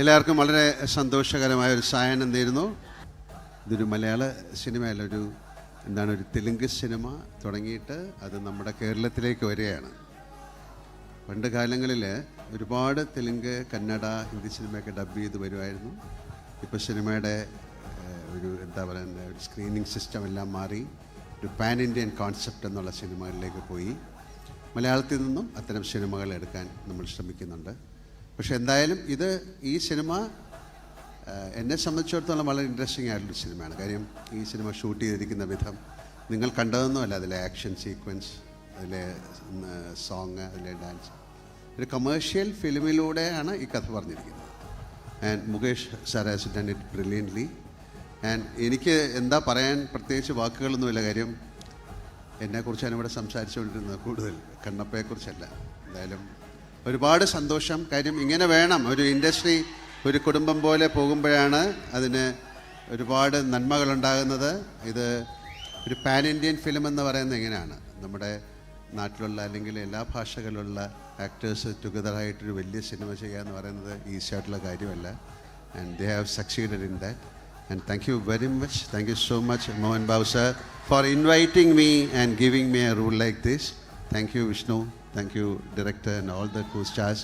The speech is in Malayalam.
എല്ലാവർക്കും വളരെ സന്തോഷകരമായ ഒരു സായാഹ്നം നേരുന്നു. ഇതൊരു മലയാള സിനിമയല്ല, ഒരു തെലുങ്ക് സിനിമ തുടങ്ങിയിട്ട് അത് നമ്മുടെ കേരളത്തിലേക്ക് വരികയാണ്. പണ്ട് കാലങ്ങളിൽ ഒരുപാട് തെലുങ്ക്, കന്നഡ, ഹിന്ദി സിനിമയൊക്കെ ഡബ് ചെയ്ത് വരുമായിരുന്നു. ഇപ്പോൾ സിനിമയുടെ ഒരു സ്ക്രീനിങ് സിസ്റ്റം എല്ലാം മാറി ഒരു പാൻ ഇന്ത്യൻ കോൺസെപ്റ്റ് എന്നുള്ള സിനിമകളിലേക്ക് പോയി. മലയാളത്തിൽ നിന്നും അത്തരം സിനിമകൾ എടുക്കാൻ നമ്മൾ ശ്രമിക്കുന്നുണ്ട്. പക്ഷേ എന്തായാലും ഈ സിനിമ എന്നെ സംബന്ധിച്ചിടത്തോളം വളരെ ഇൻട്രസ്റ്റിംഗ് ആയിട്ടുള്ളൊരു സിനിമയാണ്. കാര്യം ഈ സിനിമ ഷൂട്ട് ചെയ്തിരിക്കുന്ന വിധം നിങ്ങൾ കണ്ടതൊന്നുമല്ല. അതിലെ ആക്ഷൻ സീക്വൻസ്, അതിലെ സോങ്, അതിലെ ഡാൻസ്, ഒരു കമേഴ്ഷ്യൽ ഫിലിമിലൂടെയാണ് ഈ കഥ പറഞ്ഞിരിക്കുന്നത്. And Mukesh sir has done it brilliantly. And എനിക്ക് എന്താ പറയാൻ പ്രത്യേകിച്ച് വാക്കുകളൊന്നുമില്ല. കാര്യം എന്നെക്കുറിച്ചാണ് ഇവിടെ സംസാരിച്ചുകൊണ്ടിരുന്നത്, കൂടുതൽ കണ്ണപ്പയെക്കുറിച്ചല്ല. എന്തായാലും ഒരുപാട് സന്തോഷം. കാര്യം ഇങ്ങനെ വേണം ഒരു ഇൻഡസ്ട്രി, ഒരു കുടുംബം പോലെ പോകുമ്പോഴാണ് അതിന് ഒരുപാട് നന്മകളുണ്ടാകുന്നത്. ഇത് ഒരു പാൻ ഇന്ത്യൻ ഫിലിം എന്ന് പറയുന്നത് എങ്ങനെയാണ്, നമ്മുടെ നാട്ടിലുള്ള അല്ലെങ്കിൽ എല്ലാ ഭാഷകളിലുള്ള ആക്ടേഴ്സ് ടുഗദറായിട്ടൊരു വലിയ സിനിമ ചെയ്യുക എന്ന് പറയുന്നത് ഈസി ആയിട്ടുള്ള കാര്യമല്ല. And they have succeeded in that. And thank you very much. Thank you so much, Mohan Babu sir, for inviting me and giving me a role like this. Thank you, Vishnu. Thank you, director and all the co-stars.